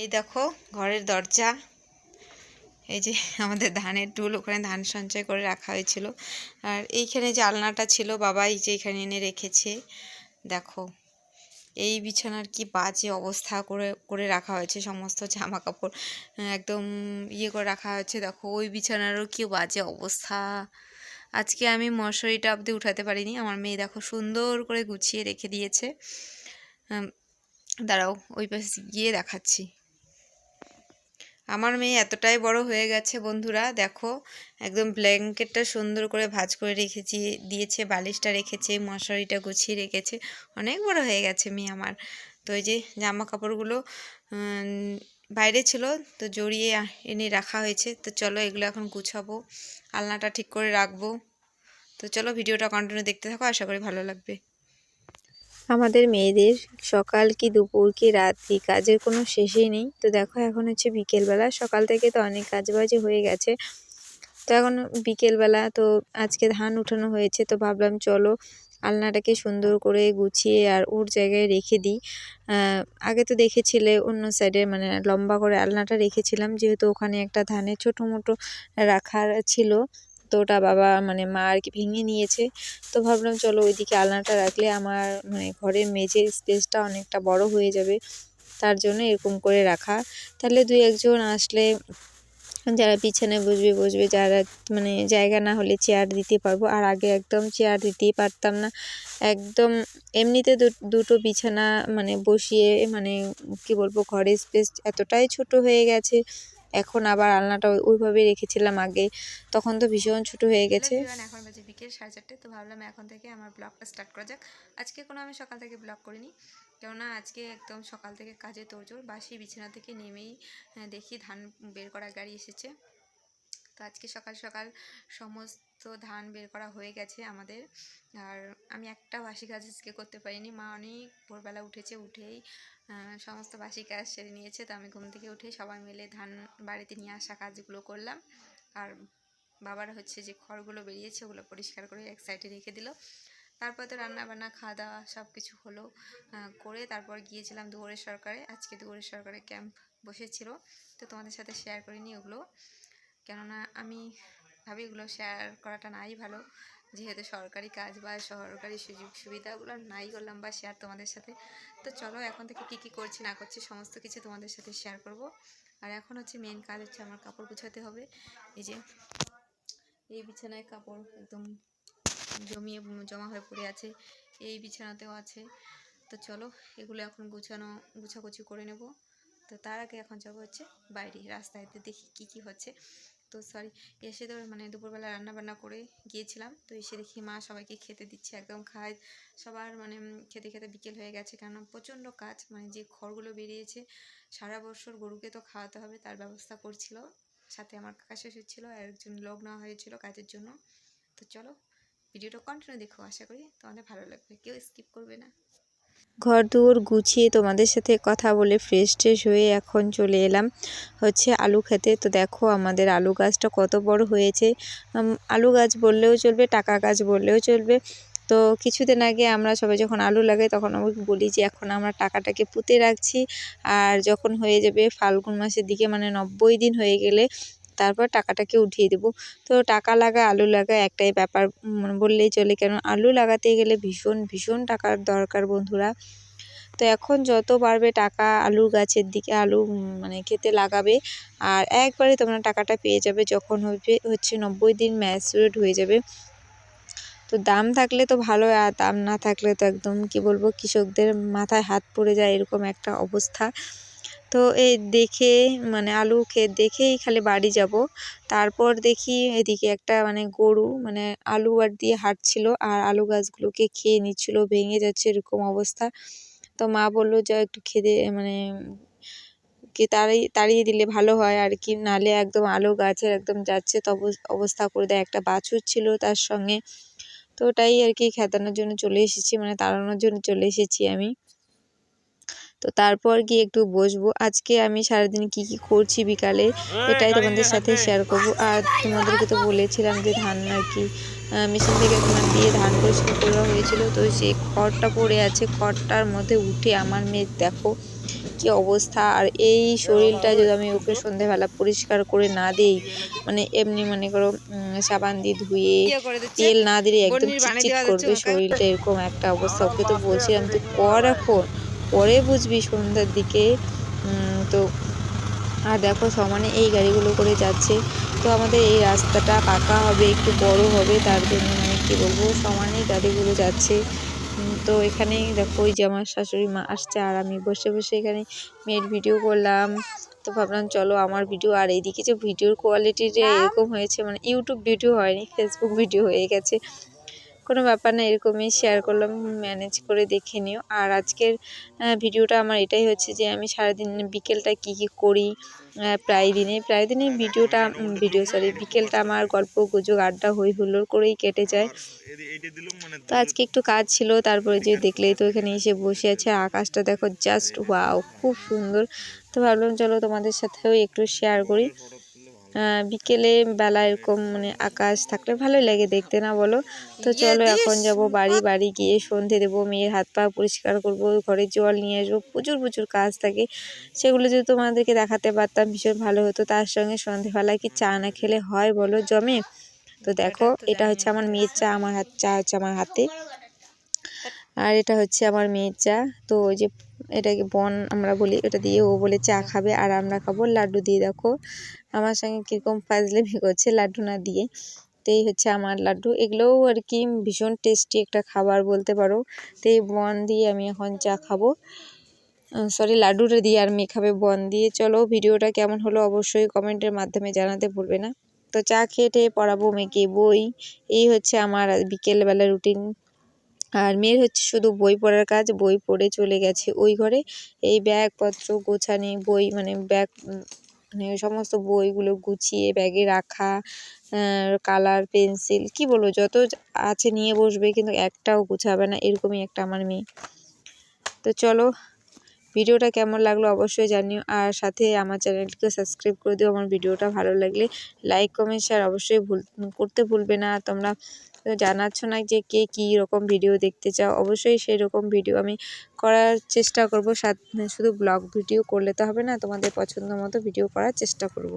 এই দেখো ঘরের দরজা, এই যে আমাদের ধানের টুল, ওখানে ধান সঞ্চয় করে রাখা হয়েছিল। আর এইখানে যে আলনাটা ছিল বাবা এই যে এখানে এনে রেখেছে। দেখো এই বিছানার কি বাজে অবস্থা করে করে রাখা হয়েছে, সমস্ত জামা কাপড় একদম ইয়ে করে রাখা হয়েছে। দেখো ওই বিছানারও কি বাজে অবস্থা। আজকে আমি মশারিটা অবধি উঠাতে পারিনি, আমার মেয়ে দেখো সুন্দর করে গুছিয়ে রেখে দিয়েছে। দাঁড়াও ওই পাশে গিয়ে দেখাচ্ছি। আমার মেয়ে এতটাই বড় হয়ে গেছে বন্ধুরা, দেখো একদম ব্ল্যাঙ্কেটটা সুন্দর করে ভাঁজ করে রেখেছি দিয়েছে, বালিশটা রেখেছে, মশারিটা গুছিয়ে রেখেছে, অনেক বড় হয়ে গেছে মেয়ে আমার। তো এই যে জামা কাপড়গুলো বাইরে ছিল তো জড়িয়ে এনে রাখা হয়েছে। তো চলো এগুলো এখন গুছাবো, আলনাটা ঠিক করে রাখবো। তো চলো ভিডিওটা কন্টিনিউ দেখতে থাকো, আশা করি ভালো লাগবে। আমাদের মেয়েদের সকাল কি দুপুর কি রাত কি কাজের কোনো শেষই নেই। তো দেখো এখন হচ্ছে বিকেলবেলা, সকাল থেকে তো অনেক কাজবাজি হয়ে গেছে। তো এখন বিকেলবেলা, তো আজকে ধান উঠানো হয়েছে, তো ভাবলাম চলো আলনাটাকে সুন্দর করে গুছিয়ে আর ওর জায়গায় রেখে দিই। আগে তো দেখেছিলে অন্য সাইডে মানে লম্বা করে আলনাটা রেখেছিলাম, যেহেতু ওখানে একটা ধানের ছোটো মোটো রাখার ছিল, তো ওটা বাবা মানে মা আর কি ভেঙে নিয়েছে। তো ভাবলাম চলো ওইদিকে আলনাটা রাখলে আমার মানে ঘরের মেঝের স্পেসটা অনেকটা বড় হয়ে যাবে, তার জন্য এরকম করে রাখা। তাহলে দুই একজন আসলে যারা বিছানায় বসবে, যারা মানে জায়গা না হলে চেয়ার দিতে পারবো। আর আগে একদম চেয়ার দিতেই পারতাম না, একদম এমনিতে দুটো বিছানা মানে বসিয়ে মানে কি বলবো, ঘরের স্পেস এতটাই ছোট হয়ে গেছে। এখন আবার আলনাটা ওইভাবেই রেখেছিলাম আগে, তখন তো ভীষণ ছোট হয়ে গেছে। এখন বাজে বিকেল 4:30, তো ভাবলাম এখন থেকে আমার ব্লগটা স্টার্ট করা যাক। আজকে কোনো আমি সকাল থেকে ব্লগ করিনি, কেননা আজকে একদম সকাল থেকে কাজে তোড়জোড়। বাসি বিছানা থেকে নেমেই দেখি ধান বের করা গাড়ি এসেছে। তো আজকে সকাল সকাল সমস্ত ধান বের করা হয়ে গেছে আমাদের। আর আমি একটা বাসি কাজ আজকে করতে পারিনি, মা অনেক ভোরবেলা উঠেছে, উঠেই সমস্ত বাসি কাজ সেরে নিয়েছে। তো আমি ঘুম থেকে উঠে সবাই মিলে ধান বাড়িতে নিয়ে আসা কাজগুলো করলাম। আর বাবার হচ্ছে যে খড়গুলো বেরিয়েছে ওগুলো পরিষ্কার করে এক সাইডে রেখে দিল। তারপর তো রান্না বান্না খাওয়া দাওয়া সব কিছু হলো, করে তারপর গিয়েছিলাম দুয়ারের সরকারে। আজকে দুয়ারের সরকারে ক্যাম্প বসেছিল, তো তোমাদের সাথে শেয়ার করিনি ওগুলো, কেননা আমি ভাবি এগুলো শেয়ার করাটা নাই ভালো, যেহেতু সরকারি কাজ বা সরকারি সুযোগ সুবিধাগুলো নাই করলাম বা শেয়ার তোমাদের সাথে। তো চলো এখন থেকে কী কী করছি না করছি সমস্ত কিছু তোমাদের সাথে শেয়ার করব। আর এখন হচ্ছে মেন কাজ হচ্ছে আমার কাপড় গুছাতে হবে। এই যে এই বিছানায় কাপড় একদম জমা হয়ে পড়ে আছে, এই বিছানাতেও আছে। তো চলো এগুলো এখন গুছাগুছি করে নেব। তো তার আগে এখন যাবো হচ্ছে বাইরে রাস্তায়, দেখি কি হচ্ছে। তো এসে তো মানে দুপুরবেলা রান্নাবান্না করে গিয়েছিলাম, তো এসে দেখি মা সবাইকে খেতে দিচ্ছে, একদম খায় সবার মানে খেতে খেতে বিকেল হয়ে গেছে, কেননা প্রচণ্ড কাজ, মানে যে খড়গুলো বেরিয়েছে সারা বছর গরুকে তো খাওয়াতে হবে, তার ব্যবস্থা করছিল। সাথে আমার কাকা শ্বশুর ছিল আর একজন লোক নেওয়া হয়েছিল কাজের জন্য। তো চলো ভিডিওটা কন্টিনিউ দেখো, আশা করি তোমাদের ভালো লাগবে, কেউ স্কিপ করবে না। ঘর দুয়ার গুছিয়ে তোমাদের সাথে কথা বলে ফ্রেশ হয়ে এখন চলে এলাম হচ্ছে আলু খেতে। তো দেখো আমাদের আলু গাছটা কত বড় হয়েছে। আলু গাছ বললেও চলবে, টাকা গাছ বললেও চলবে। তো কিছুদিন আগে আমরা সবাই যখন আলু লাগাই তখন আমি বলি যে এখন আমরা টাকাটাকে পুঁতে রাখছি, আর যখন হয়ে যাবে ফাল্গুন মাসের দিকে মানে 90 দিন হয়ে গেলে তারপর টাকাটাকে উঠিয়ে দেব। তো টাকা লাগা আলু লাগা একটাই ব্যাপার বললেই চলে, কেন আলু লাগাতে গেলে ভীষণ ভীষণ টাকার দরকার বন্ধুরা। তো এখন যত পারবে টাকা আলু গাছের দিকে আলু মানে খেতে লাগাবে, আর একবারে তোমরা টাকাটা পেয়ে যাবে যখন হচ্ছে 90 দিন ম্যাচিউরড হয়ে যাবে। তো দাম থাকলে তো ভালো, আর দাম না থাকলে তো একদম কি বলবো, কৃষকদের মাথায় হাত পড়ে যায় এরকম একটা অবস্থা। তো এই দেখে মানে আলু ক্ষেত দেখেই খালি বাড়ি যাব, তারপর দেখি এদিকে একটা মানে গরু মানে আলু আর দিয়ে হাঁটছিল আর আলু গাছগুলোকে খেয়ে নিচ্ছিল, ভেঙে যাচ্ছে এরকম অবস্থা। তো মা বললো যে একটু খেতে মানে কি তাড়িয়ে দিলে ভালো হয় আর কি, নালে একদম আলু গাছের একদম যাচ্ছে তো অবস্থা করে দেয়। একটা বাছুর ছিল তার সঙ্গে, তো ওটাই আর কি খেদানোর জন্য চলে এসেছি, মানে তাড়ানোর জন্য চলে এসেছি আমি। তো তারপর গিয়ে একটু বসবো। আজকে আমি সারাদিন কি করছি বিকালে এটাই তোমাদের সাথে শেয়ার করব। আর তোমাদেরকে তো বলেছিলাম যে ধান আর কি মেশিন থেকে তোমার দিয়ে ধান পরিষ্কার করা হয়েছিল, তো সেই খড়টা পড়ে আছে, খড়টার মধ্যে উঠে আমার মেয়ে দেখো কি অবস্থা। আর এই শরীরটা যদি আমি ওকে সন্ধেবেলা পরিষ্কার করে না দিই, মানে এমনি মনে করো সাবান দিয়ে ধুয়ে তেল না দিলে একদম চিটচিট করবে শরীরটা, এরকম একটা অবস্থা। ওকে তো বলছিলাম তুই কর এখন, পরে বুঝবি সন্ধ্যার দিকে। তো আর দেখো সমানে এই গাড়িগুলো করে যাচ্ছে। তো আমাদের এই রাস্তাটা পাকা হবে, একটু বড় হবে, তার জন্য মানে কি বলবো সমানে গাড়িগুলো যাচ্ছে। তো এখানেই দেখো ওই যে আমার শাশুড়ি মা আসছে, আর আমি বসে বসে এখানে মেয়ের ভিডিও করলাম। তো ভাবলাম চলো আমার ভিডিও, আর এইদিকে যে ভিডিওর কোয়ালিটি যে এরকম হয়েছে, মানে ইউটিউব ভিডিও হয়নি, ফেসবুক ভিডিও হয়ে গেছে। কোনো ব্যাপার না, এরকমই শেয়ার করলাম, ম্যানেজ করে দেখে নিও। আর আজকের ভিডিওটা আমার এটাই হচ্ছে যে আমি সারাদিন বিকেলটা কি করি, প্রায় দিনের বিকেলটা আমার গল্প গুজব আড্ডা হই হুল্লোড় করেই কেটে যায়। তো আজকে একটু কাজ ছিল, তারপরে যে দেখলেই তো এখানে এসে বসে আছে। আকাশটা দেখো জাস্ট ওয়াও, খুব সুন্দর। তো ভাবলাম চলো তোমাদের সাথেও একটু শেয়ার করি। বিকেলে বেলা এরকম মানে আকাশ থাকলে ভালোই লাগে দেখতে, না বলো? তো চলো এখন যাব বাড়ি গিয়ে সন্ধে দেবো, মেয়ের হাত পা পরিষ্কার করব, ঘরে জল নিয়ে আসবো, প্রচুর কাজ থাকে। সেগুলো যদি তোমাদেরকে দেখাতে পারতাম ভীষণ ভালো হতো। তার সঙ্গে সন্ধেবেলায় কি চা না খেলে হয় বলো জমে? তো দেখো এটা হচ্ছে আমার মেয়ের চা, চা হচ্ছে আমার হাতে, আর এটা হচ্ছে আমার মেয়ের চা। তো ওই যে এটাকে বন আমরা বলি, এটা দিয়ে ও বলে চা খাবে, আর আমরা খাবো লাড্ডু দিয়ে। দেখো আমার সঙ্গে কীরকম ফাজলামি করছে লাড্ডু না দিয়ে। তো এই হচ্ছে আমার লাড্ডু, এগুলোও আর কি ভীষণ টেস্টি একটা খাবার বলতে পারো। তো এই বন দিয়ে আমি এখন চা খাবো, লাড্ডুটা দিয়ে, আর মেয়ে খাবে বন দিয়ে। চলো ভিডিওটা কেমন হলো অবশ্যই কমেন্টের মাধ্যমে জানাতে ভুলবে না। তো চা খেয়ে পড়াবো মেয়েকে বই। এই হচ্ছে আমার বিকেলবেলা রুটিন। আর মেয়ের হচ্ছে শুধু বই পড়ার কাজ, বই পড়ে চলে গেছে ওই ঘরে। এই ব্যাগপত্র গোছানি, বই মানে ব্যাগ মানে সমস্ত বইগুলো গুছিয়ে ব্যাগে রাখা, কালার পেন্সিল কি বলবো যত আছে নিয়ে বসবে, কিন্তু একটাও গুছাবে না, এরকমই একটা আমার মেয়ে। তো চলো ভিডিওটা কেমন লাগলো অবশ্যই জানিও, আর সাথে আমার চ্যানেলটিকে সাবস্ক্রাইব করে দিও। আমার ভিডিওটা ভালো লাগলে লাইক কমেন্ট শেয়ার অবশ্যই করতে ভুলবে না। তোমরা জানাচ্ছ না যে কে কী রকম ভিডিও দেখতে চাও, অবশ্যই সেই রকম ভিডিও আমি করার চেষ্টা করব। শুধু ব্লগ ভিডিও করলে তো হবে না, তোমাদের পছন্দ মতো ভিডিও করার চেষ্টা করব।